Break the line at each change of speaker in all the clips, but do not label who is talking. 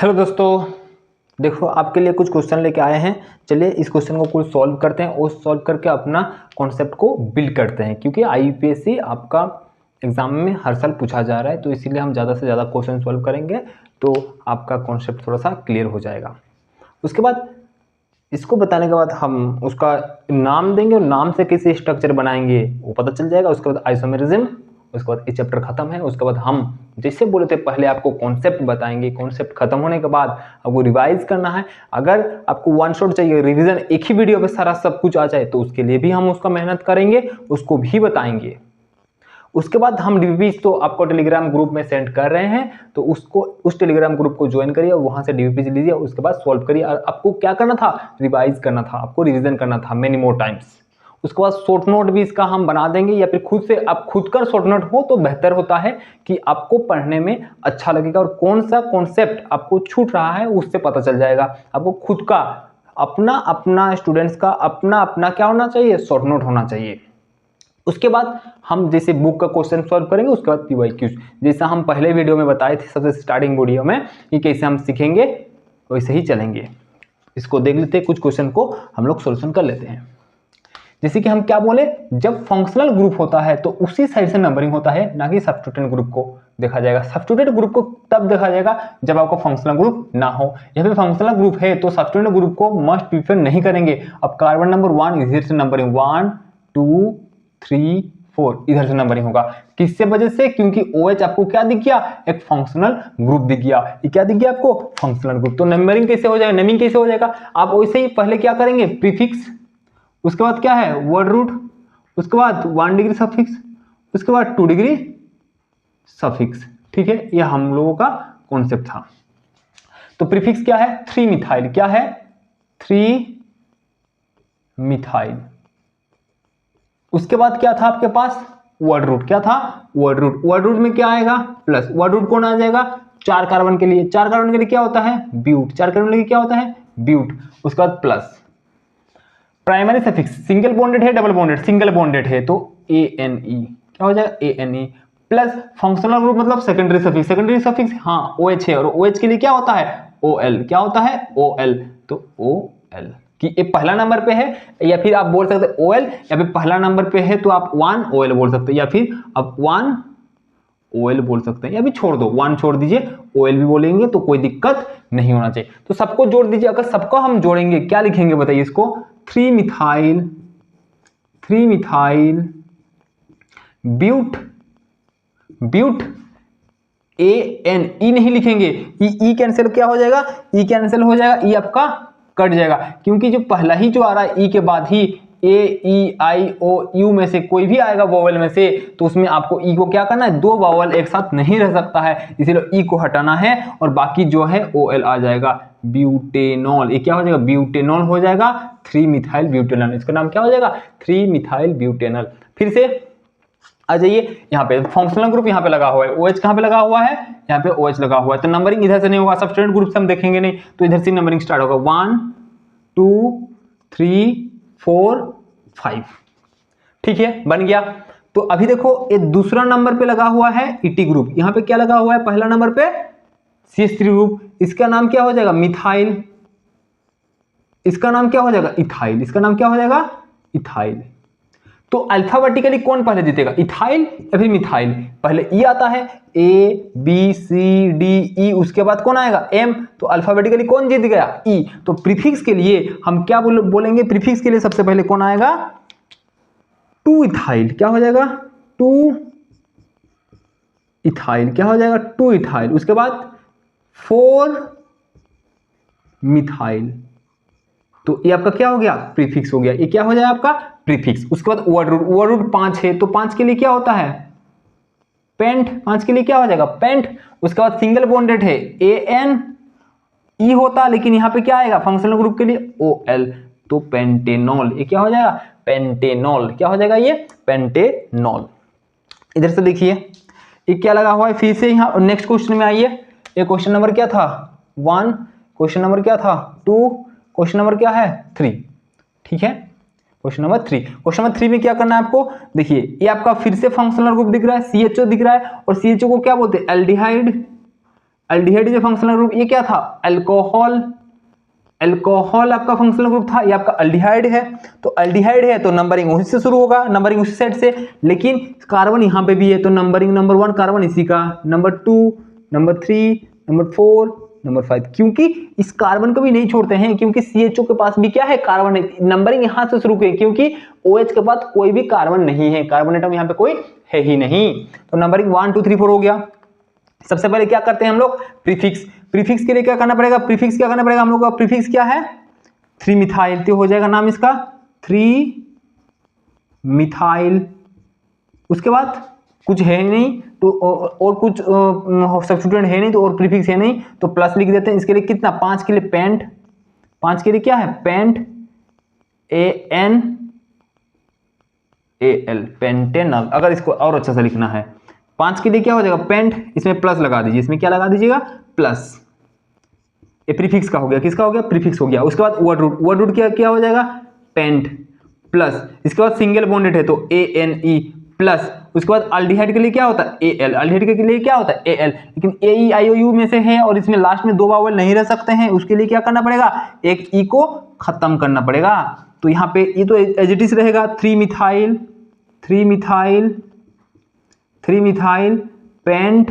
Hello दोस्तों, देखो आपके लिए कुछ क्वेश्चन लेके आए हैं। चलिए इस क्वेश्चन को कुछ सॉल्व करते हैं और सॉल्व करके अपना कॉन्सेप्ट को बिल्ड करते हैं, क्योंकि आईयूपीएससी आपका एग्जाम में हर साल पूछा जा रहा है, तो इसीलिए हम ज़्यादा से ज़्यादा क्वेश्चन सॉल्व करेंगे तो आपका कॉन्सेप्ट थोड़ा सा क्लियर हो जाएगा। उसके बाद इसको बताने के बाद हम उसका नाम देंगे और नाम से कैसे स्ट्रक्चर बनाएंगे वो पता चल जाएगा। उसके बाद आइसोमेरिज्म, उसके बाद ये चैप्टर खत्म है। उसके बाद हम जैसे बोले थे पहले आपको कॉन्सेप्ट बताएंगे, कॉन्सेप्ट खत्म होने के बाद आपको रिवाइज करना है। अगर आपको वन शॉट चाहिए, रिवीजन एक ही वीडियो पे सारा सब कुछ आ जाए, तो उसके लिए भी हम उसका मेहनत करेंगे, उसको भी बताएंगे। उसके बाद हम डीवीपीज तो आपको टेलीग्राम ग्रुप में सेंड कर रहे हैं, तो उसको उस टेलीग्राम ग्रुप को ज्वाइन करिए, वहां से डीवीपीज लीजिए, उसके बाद सॉल्व करिए। और आपको क्या करना था, रिवाइज करना था, आपको रिवीजन करना था मेनी मोर टाइम्स। उसके बाद शॉर्ट नोट भी इसका हम बना देंगे, या फिर खुद से आप खुद कर शॉर्ट नोट हो तो बेहतर होता है कि आपको पढ़ने में अच्छा लगेगा और कौन सा कॉन्सेप्ट आपको छूट रहा है उससे पता चल जाएगा। आपको खुद का अपना स्टूडेंट्स का अपना क्या होना चाहिए, शॉर्ट नोट होना चाहिए। उसके बाद हम जैसे बुक का क्वेश्चन सॉल्व करेंगे, उसके बाद पीवाईक्यूज, जैसा हम पहले वीडियो में बताए थे सबसे स्टार्टिंग वीडियो में कि कैसे हम सीखेंगे, वैसे ही चलेंगे। इसको देख लेते हैं, कुछ क्वेश्चन को हम लोग सोल्यूशन कर लेते हैं। जैसे कि हम क्या बोले, जब फंक्शनल ग्रुप होता है तो उसी साइड से नंबरिंग होता है, ना कि सब्स्टिट्यूटेंट ग्रुप को देखा जाएगा। सब्स्टिट्यूटेंट ग्रुप को तब देखा जाएगा जब आपका फंक्शनल ग्रुप ना हो, या फिर फंक्शनल ग्रुप है तो सब्स्टिट्यूटेंट ग्रुप को मस्ट प्रीफर नहीं करेंगे। अब कार्बन नंबर 1 इधर से नंबरिंग 1 2 3 4 इधर से नंबरिंग होगा। किससे वजह से, क्योंकि OH आपको क्या दिख गया, एक फंक्शनल ग्रुप दिख गया। ये क्या दिख गया आपको, फंक्शनल ग्रुप। तो नंबरिंग कैसे हो जाएगा, नेमिंग कैसे हो जाएगा, आप वैसे ही पहले क्या करेंगे, प्रीफिक्स, उसके बाद क्या है वर्ड रूट, उसके बाद 1 डिग्री सफिक्स, उसके बाद 2 डिग्री सफिक्स। ठीक है, यह हम लोगों का कॉन्सेप्ट था। तो प्रीफिक्स क्या है, 3 मिथाइल, क्या है 3 मिथाइल। उसके बाद क्या था आपके पास, वर्ड रूट, क्या था वर्ड रूट। वर्ड रूट में क्या आएगा, प्लस। वर्ड रूट कौन आ जाएगा, 4 कार्बन के लिए, 4 कार्बन के लिए क्या होता है ब्यूट, 4 कार्बन के लिए क्या होता है ब्यूट। उसके बाद plus. Primary suffix, single bonded है डबल बॉन्डेड, सिंगल बॉन्डेड है तो ANE, क्या हो जाएगा ANE। प्लस फंक्शनल ग्रुप मतलब सेकेंडरी सफिक्स, सेकेंडरी सफिक्स हाँ OH है, और OH के लिए क्या होता है OL, क्या होता है OL, तो OL कि ये पहला नंबर पे है, या फिर आप बोल सकते हैं OL, या फिर पहला नंबर पे है तो आप 1 OL बोल सकते हैं, या फिर आप 1 OL बोल सकते हैं, या भी छोड़ दो 1 छोड़ दीजिए, OL भी बोलेंगे तो कोई दिक्कत नहीं होना चाहिए। तो सबको जोड़ दीजिए, अगर सबको हम जोड़ेंगे क्या लिखेंगे बताइए इसको, 3 मिथाइल ब्यूट, ब्यूट ANE नहीं लिखेंगे, ई कैंसिल क्या हो जाएगा, ई कैंसिल हो जाएगा, ई आपका कट जाएगा, क्योंकि जो पहला ही जो आ रहा है ई के बाद ही AEIOU में से कोई भी आएगा वोवेल में से, तो उसमें आपको ई को क्या करना है, 2 वोवेल एक साथ नहीं रह सकता है, इसीलिए ई को हटाना है और बाकी जो है OL आ जाएगा। ब्यूटेनॉल, ये क्या हो जाएगा ब्यूटेनॉल हो जाएगा, 3 मिथाइल ब्यूटेनॉल, इसका नाम क्या हो जाएगा 3 मिथाइल ब्यूटेनॉल। फिर से आ जाइए, यहाँ पे फंक्शनल ग्रुप यहाँ पे लगा हुआ है, OH कहाँ पे लगा हुआ है, यहाँ पे OH लगा हुआ है, तो नंबरिंग इधर से नहीं होगा, सब्स्टिट्यूटेंट ग्रुप से हम देखेंगे नहीं, तो इधर से नंबरिंग स्टार्ट होगा 1 2 3 4 5। ठीक है, बन गया। तो अभी देखो ये दूसरा नंबर पे लगा हुआ है ET ग्रुप, यहाँ पे क्या लगा हुआ है, पहला नंबर पे CH3 ग्रुप, इसका नाम क्या हो जाएगा मिथाइल, इसका नाम क्या हो जाएगा इथाइल, इसका नाम क्या हो जाएगा इथाइल। तो अल्फाबेटिकली कौन पहले जीतेगा, इथाइल या फिर मिथाइल, पहले ई आता है ABCDE, उसके बाद कौन आएगा M, तो अल्फाबेटिकली कौन जीत गया E। तो प्रीफिक्स के लिए हम क्या बोलेंगे, प्रीफिक्स के लिए सबसे पहले कौन आएगा 2 इथाइल, क्या हो जाएगा 2 इथाइल, क्या हो जाएगा 2 इथाइल। उसके बाद 4 मिथाइल, तो ये आपका क्या हो गया प्रीफिक्स हो गया, ये क्या हो जाएगा आपका प्रीफिक्स। उसके बाद वर्ड रूट, वर्ड रूट 5 है तो 5 के लिए क्या होता है पेंट, 5 के लिए क्या हो जाएगा पेंट। उसके बाद सिंगल बॉन्डेड है ANE होता, लेकिन यहाँ पे क्या आएगा फंक्शनल ग्रुप के लिए OL, तो पेंटेनॉल, ये क्या हो जाएगा पेंटेनॉल, क्या हो जाएगा ये पेंटेनॉल। इधर से देखिए ये क्या लगा हुआ है, फिर से यहाँ नेक्स्ट क्वेश्चन में आइए। ये क्वेश्चन नंबर क्या था 1, क्वेश्चन नंबर क्या था 2, क्वेश्चन नंबर क्या है 3। ठीक है, क्वेश्चन नंबर 3, क्वेश्चन नंबर 3 में क्या करना है आपको, देखिए ये आपका फिर से फंक्शनल ग्रुप दिख रहा है, CHO दिख रहा है, और CHO को क्या बोलते हैं एल्डिहाइड, एल्डिहाइड जो फंक्शनल ग्रुप ये क्या था, अल्कोहल, अल्कोहल आपका फंक्शनल ग्रुप था, ये आपका अल्डिहाइड है। तो अल्डिहाइड है तो नंबरिंग उसी से शुरू होगा, नंबरिंग उसी सेट से, लेकिन कार्बन यहाँ पे भी है तो नंबरिंग नंबर 1 कार्बन इसी का, नंबर 2, नंबर 3, नंबर 4, नंबर 5, क्योंकि इस कार्बन को भी नहीं छोड़ते हैं, क्योंकि CHO के पास भी क्या है, कार्बन है। नंबरिंग यहाँ से शुरू की, क्योंकि OH के बाद कोई भी कार्बन नहीं है, कार्बन एटम यहाँ पे कोई है ही नहीं। तो नंबरिंग 1 2 3 4 हो गया। सबसे पहले क्या करते हैं हम लोग, प्रीफिक्स। प्रीफिक्स के लिए क्या करना पड़ेगा, प्रीफिक्स क्या करना पड़ेगा हम लोग का, प्रीफिक्स क्या है, 3 मिथाइल, तो हो जाएगा नाम इसका 3 मिथाइल। उसके बाद कुछ है नहीं तो और कुछ सब्स्टिट्यूएंट है नहीं तो और प्रीफिक्स है नहीं तो प्लस लिख देते हैं। इसके लिए कितना, 5 के लिए पेंट, 5 के लिए क्या है पेंट, ANAL, पेंटेनल। अगर इसको और अच्छा से लिखना है 5 के लिए क्या हो जाएगा पेंट, इसमें प्लस लगा दीजिए, इसमें क्या लगा दीजिएगा प्लस। ये प्रीफिक्स का हो गया, किसका हो गया, प्रीफिक्स हो गया। उसके बाद वर्ड रूट, वर्ड रूट क्या हो जाएगा पेंट प्लस, इसके बाद सिंगल बॉन्डेड है तो ANE प्लस। उसके बाद अल्डिहाइड के लिए क्या होता है AL, अल्डिहाइड के लिए क्या होता है AL, लेकिन AEIOU में से है और इसमें लास्ट में 2 वावल नहीं रह सकते हैं, उसके लिए क्या करना पड़ेगा, एक E को खत्म करना पड़ेगा। तो यहाँ पे ये तो एज इट इज रहेगा 3 methyl, 3 methyl, 3 methyl pent,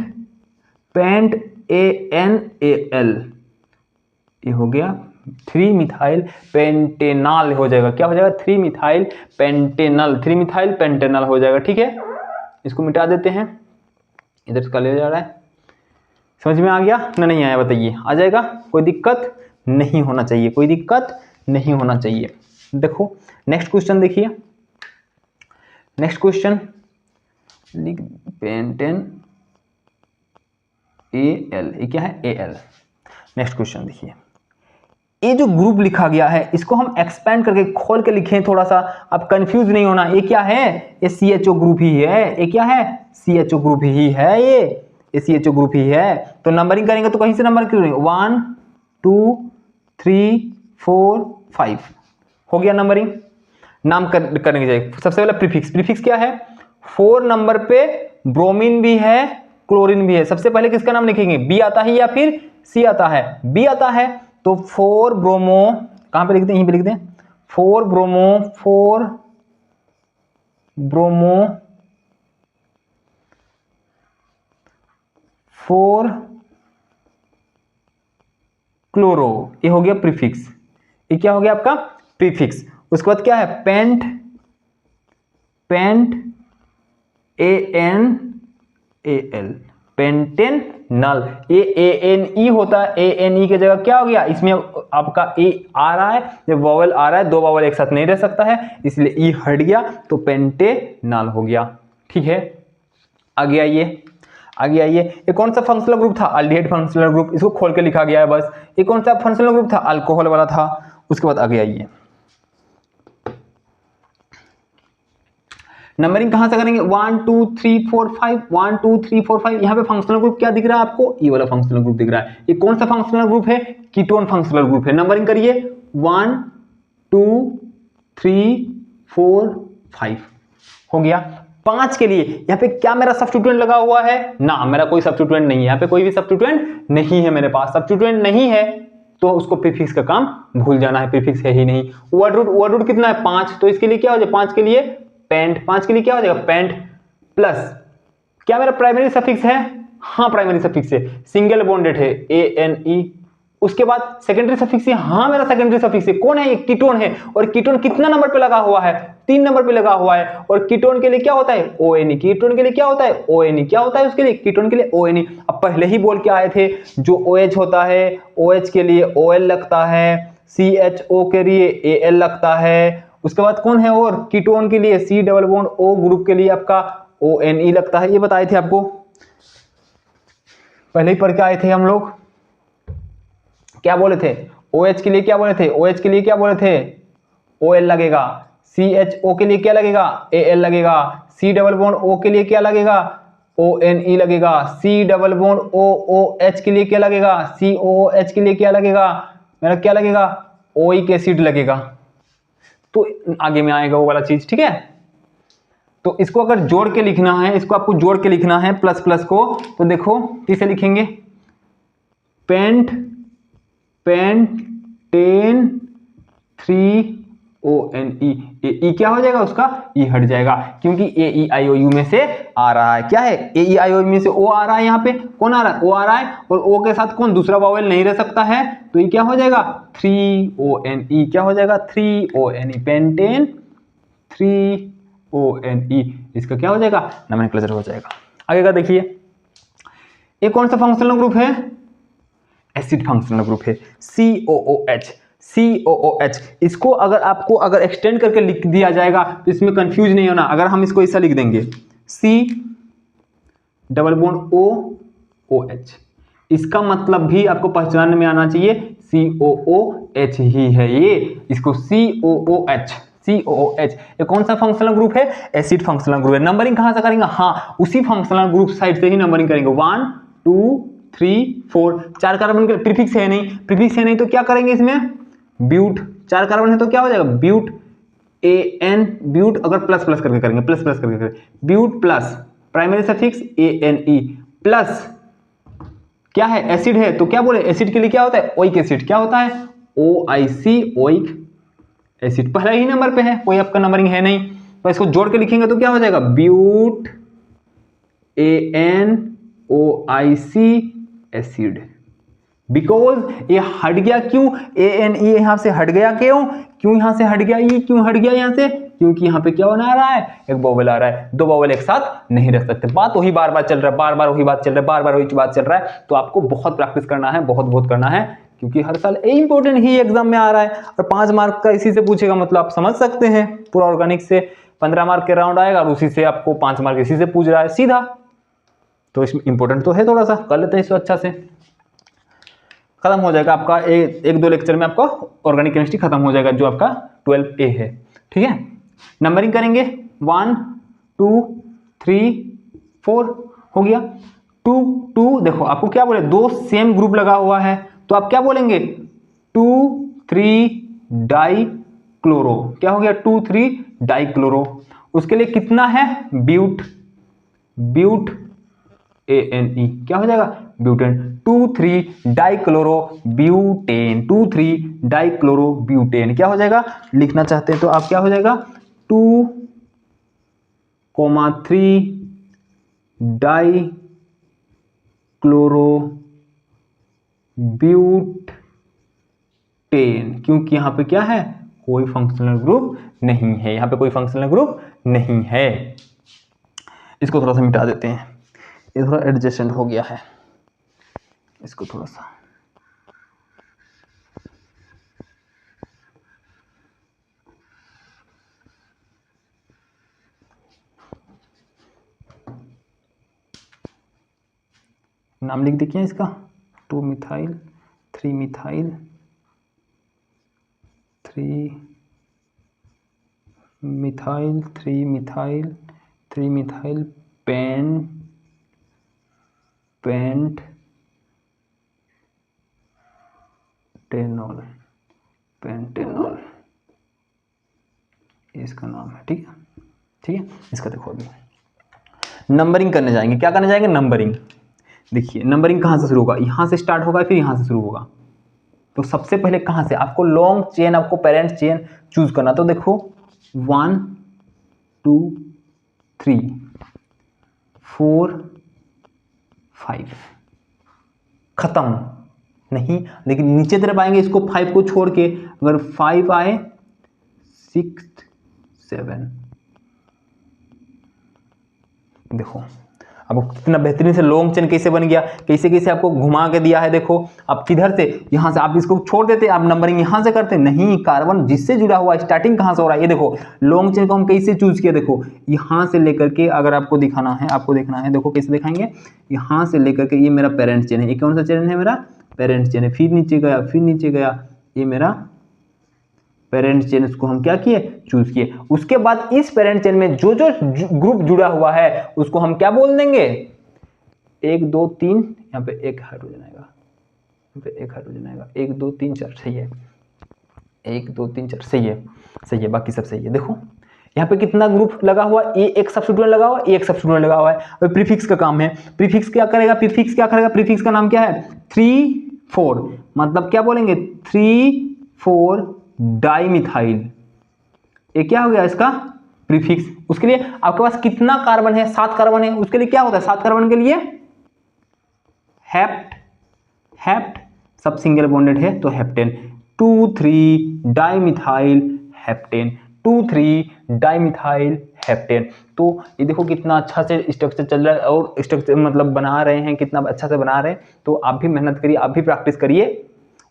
pent ANAL, ये हो गया 3 मिथाइल पेंटेनॉल हो जाएगा, क्या हो जाएगा 3 मिथाइल पेंटेनॉल, 3 मिथाइल पेंटेनॉल हो जाएगा। ठीक है, इसको मिटा देते हैं, इधर इसका ले जा रहा है। समझ में आ गया ना, नहीं आया बताइए, आ जाएगा, कोई दिक्कत नहीं होना चाहिए, कोई दिक्कत नहीं होना चाहिए। देखो नेक्स्ट क्वेश्चन देखिए, नेक्स्ट क्वेश्चन पेंटेन AL, ये क्या है AL। नेक्स्ट क्वेश्चन देखिए, ये जो ग्रुप लिखा गया है इसको हम एक्सपेंड करके खोल के लिखें थोड़ा सा, अब कंफ्यूज नहीं होना। ये क्या है, ये CHO ग्रुप ही है, ये क्या है CHO ग्रुप ही है, ये CHO ग्रुप ही है। तो नंबरिंग करेंगे तो कहीं से नंबर करेंगे 1 2 3 4 5 हो गया नंबरिंग। नाम करने जाए सबसे पहले प्रीफिक्स, प्रीफिक्स क्या है, 4 नंबर पे ब्रोमीन भी है क्लोरीन भी है। सबसे पहले किसका नाम लिखेंगे, B आता है या फिर C आता है, B आता है तो 4 ब्रोमो, कहां पे लिखते हैं, यहीं पे लिखते हैं 4 ब्रोमो, 4 ब्रोमो 4 क्लोरो, ये हो गया प्रीफिक्स, ये क्या हो गया आपका प्रीफिक्स। उसके बाद क्या है पेंट, पेंट ANAL पेंटेनॉल, ये ANE होता है, ANE की जगह क्या हो गया, इसमें आपका A आ रहा है, जब वॉवल आ रहा है 2 वॉवल एक साथ नहीं रह सकता है, इसलिए E हट गया तो पेंटेनॉल हो गया। ठीक है, आगे आइए, आगे आइए, ये कौन सा फंक्शनल ग्रुप था, अल्डिहाइड फंक्शनल ग्रुप, इसको खोल के लिखा गया है बस। ये कौन सा फंक्शनल ग्रुप था, अल्कोहल वाला था। उसके बाद आगे आइए, नंबरिंग कहां से करेंगे 1 2 3 4 5, 1 2 3 4 5। यहां पे फंक्शनल ग्रुप क्या दिख रहा है आपको, ये वाला फंक्शनल ग्रुप दिख रहा है। ये कौन सा फंक्शनल ग्रुप है, कीटोन फंक्शनल ग्रुप है। नंबरिंग करिए 1 2 3 4 5 हो गया। 5 के लिए यहाँ पे क्या मेरा सब्स्टिट्यूएंट लगा हुआ है ना, मेरा कोई सब्स्टिट्यूएंट नहीं है, यहाँ पे कोई भी सब्स्टिट्यूएंट नहीं है, मेरे पास सब्स्टिट्यूएंट नहीं है तो उसको प्रीफिक्स का काम भूल जाना है, प्रीफिक्स है ही नहीं। वर्ड रूट कितना है 5, तो इसके लिए क्या हो जाए 5 के लिए पेंट, 5 के लिए क्या हो जाएगा पेंट प्लस, क्या मेरा प्राइमरी सफिक्स है, हाँ प्राइमरी सफिक्स है, सिंगल बॉन्डेड है ANE। उसके बाद सेकेंडरी सफिक्स है, हाँ मेरा सेकेंडरी सफिक्स है, कौन है ये कीटोन है, और कीटोन कितना नंबर पे लगा हुआ है 3 नंबर पे लगा हुआ है। और कीटोन के लिए क्या होता है ONE, कीटोन के लिए क्या होता है ONE, क्या होता है उसके लिए कीटोन के लिए ONE। अब पहले ही बोल के आए थे जो OH होता है OH के लिए OL लगता है, CHO के लिए AL लगता है। उसके बाद कौन है और कीटोन के लिए C double bond O group के लिए आपका ONE लगता है, ये बताए थे आपको पहले ही पढ़ के आए थे हम लोग। क्या बोले थे OH के लिए क्या बोले थे, OH के लिए क्या बोले थे OL लगेगा, CHO के लिए क्या लगेगा AL लगेगा, C डबल बॉन्ड O के लिए क्या लगेगा ONE लगेगा, C डबल बॉन्ड OOH के लिए क्या लगेगा COOH के लिए क्या लगेगा मेरा क्या लगेगा ओइक एसिड लगेगा। तो आगे में आएगा वो वाला चीज, ठीक है। तो इसको अगर जोड़ के लिखना है, इसको आपको जोड़ के लिखना है प्लस प्लस को, तो देखो किसे लिखेंगे पेंट पेंटेन 3ONE, ई क्या हो जाएगा उसका, ई हट जाएगा क्योंकि AEIOU में से आ रहा है। क्या है, AEIOU में से ओ आ रहा है, यहाँ पे कौन आ रहा है, ओ आ रहा है, और ओ के साथ कौन दूसरा वावेल नहीं रह सकता है, तो ये क्या हो जाएगा 3ONE, क्या हो जाएगा 3ONE, पेंटेन 3ONE, इसका क्या हो जाएगा, नोमेनक्लेचर हो जाएगा। आगे का देखिए, ये कौन सा फंक्शनल ग्रुप है, एसिड फंक्शनल ग्रुप है, COOH। इसको अगर आपको अगर एक्सटेंड करके लिख दिया जाएगा तो इसमें कंफ्यूज नहीं होना। अगर हम इसको ऐसा लिख देंगे C≡OOH, इसका मतलब भी आपको पहचान में आना चाहिए, COOH ही है ये, इसको COOH। ये कौन सा फंक्शनल ग्रुप है, एसिड फंक्शनल ग्रुप है। नंबरिंग कहां से करेंगे, हाँ उसी फंक्शनल ग्रुप साइड से ही नंबरिंग करेंगे, 1 2 3 4, 4 कार्बन के प्रीफिक्स है नहीं, प्रीफिक्स है नहीं तो क्या करेंगे इसमें, ब्यूट, 4 कार्बन है तो क्या हो जाएगा ब्यूट, AN, ब्यूट अगर प्लस प्लस करके करेंगे, प्लस प्लस करके करेंगे, but plus primary suffix ANE plus क्या है, एसिड है तो क्या बोले, एसिड के लिए क्या होता है, ओइक एसिड, क्या होता है OIC, ओइक एसिड, पहला ही नंबर पे है, कोई आपका नंबरिंग है नहीं, तो इसको जोड़ के लिखेंगे तो क्या हो जाएगा ब्यूट ANOIC एसिड। बिकॉज ये हट गया, क्यों ANE यहां से हट गया, क्यों यहां से हट गया, ये क्यों हट गया यहां से, क्योंकि यहां पे क्या होना आ रहा है, एक बॉबल आ रहा है, दो बॉबल एक साथ नहीं रह सकते। बात वही बार बार चल रहा है, बार बार वही बात चल रहा है, बार बार वही बात चल रहा है, तो आपको बहुत प्रैक्टिस करना है, बहुत करना है, क्योंकि हर साल इंपॉर्टेंट ही एग्जाम में आ रहा है और 5 मार्क का इसी से पूछेगा, मतलब आप समझ सकते हैं पूरा ऑर्गेनिक से 15 मार्क के राउंड आएगा और उसी से आपको 5 मार्क इसी से पूछ रहा है सीधा, तो इसमें इंपॉर्टेंट तो है, थोड़ा सा कर लेते हैं इसको, अच्छा से खत्म हो जाएगा आपका एक दो लेक्चर में आपका ऑर्गेनिक केमिस्ट्री खत्म हो जाएगा, जो आपका 12A है। ठीक है, नंबरिंग करेंगे 1 2 3 4 हो गया, 2 2 देखो आपको क्या बोले, दो सेम ग्रुप लगा हुआ है तो आप क्या बोलेंगे 2 3 डाई क्लोरो, क्या हो गया 2 3 डाई क्लोरो, उसके लिए कितना है ब्यूट, ब्यूट ANE क्या हो जाएगा butane, 2 3 dichloro butane, 2 3 dichloro butane क्या हो जाएगा, लिखना चाहते हैं तो आप क्या हो जाएगा 2,3 डाइक्लोरो ब्यूटेन, क्योंकि यहां पे क्या है कोई फंक्शनल ग्रुप नहीं है, यहां पे कोई फंक्शनल ग्रुप नहीं है। इसको थोड़ा सा मिटा देते हैं, ये थोड़ा एडजस्टेंट हो गया है, इसको थोड़ा सा नाम लिख देखिए इसका, 2 methyl 3 methyl 3 methyl 3 methyl 3 methyl pentanol, pentanol इसका नाम है। ठीक है, ठीक है, इसका देखो अभी नंबरिंग करने जाएंगे, क्या करने जाएंगे नंबरिंग। देखिए नंबरिंग कहाँ से शुरू होगा, यहाँ से स्टार्ट होगा फिर यहाँ से शुरू होगा, तो सबसे पहले कहाँ से आपको लॉन्ग चेन, आपको पेरेंट चेन चूज करना, तो देखो 1 2 3 4 5 खत्म नहीं, लेकिन नीचे तरफ आएंगे इसको 5 को छोड़ के, अगर 5 आए 6 7, देखो अब कितना बेहतरीन से लॉन्ग चेन कैसे बन गया, कैसे कैसे आपको घुमा के दिया है। देखो आप किधर से, यहां से आप इसको छोड़ देते, आप नंबरिंग यहां से करते नहीं, कार्बन जिससे जुड़ा हुआ स्टार्टिंग कहां से हो रहा है, ये देखो लॉन्ग चेन को हम कैसे चूज किया, देखो यहां से लेकर के, अगर आपको दिखाना है, आपको देखना है, देखो कैसे दिखाएंगे, यहां से लेकर के ये मेरा पेरेंट चेन है, ये कौन सा चेन है मेरा पेरेंट चेन है, फिर नीचे गया, फिर नीचे गया, ये मेरा पेरेंट चेन, इसको हम क्या किए चूज किए। उसके बाद इस पेरेंट चेन में जो जो ग्रुप जुड़ा हुआ है उसको हम क्या बोल देंगे 1 2 3, यहाँ पे एक हाइड्रोजन आएगा, यहाँ पे एक हाइड्रोजन आएगा, 1 2 3 4 सही है, 1 2 3 4 सही है, सही है, बाकी सब सही है। देखो यहाँ पे कितना ग्रुप लगा हुआ, ये एक सब्स्टिट्यूएंट लगा हुआ, एक सब्स्टिट्यूएंट लगा हुआ है। अब प्रीफिक्स का काम है, प्रीफिक्स क्या करेगा, प्रीफिक्स क्या करेगा, प्रीफिक्स का नाम क्या है 3 4, मतलब क्या बोलेंगे 3,4 डाइमिथाइल। ये क्या हो गया इसका प्रीफिक्स। उसके लिए आपके पास कितना कार्बन है, 7 कार्बन है, उसके लिए क्या होता है 7 कार्बन के लिए हेप्ट, हेप्ट सब सिंगल बॉन्डेड है तो heptane, 2,3 dimethyl heptane, 2,3 dimethyl heptane. तो ये देखो कितना अच्छा से स्ट्रक्चर चल रहा है और स्ट्रक्चर मतलब बना रहे हैं, कितना अच्छा से बना रहे हैं। तो आप भी मेहनत करिए, आप भी प्रैक्टिस करिए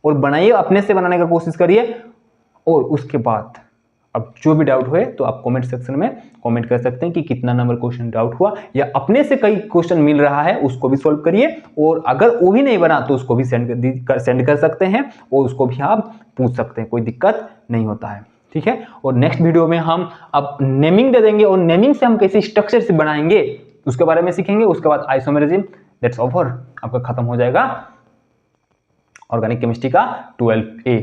और बनाइए, अपने से बनाने का कोशिश करिए। और उसके बाद अब जो भी डाउट हुए तो आप कमेंट सेक्शन में कमेंट कर सकते हैं कि कितना नंबर क्वेश्चन डाउट हुआ, या अपने से कई क्वेश्चन मिल रहा है उसको भी सॉल्व करिए। और अगर वो भी नहीं बना तो उसको भी सेंड कर सकते हैं और उसको भी आप पूछ सकते हैं, कोई दिक्कत नहीं होता है, ठीक है। और नेक्स्ट वीडियो में हम अब नेमिंग दे देंगे और नेमिंग से हम कैसे स्ट्रक्चर से बनाएंगे उसके बारे में सीखेंगे। उसके बाद आइसोमेरिज्म, दैट्स ओवर, आपका खत्म हो जाएगा ऑर्गेनिक केमिस्ट्री का 12A।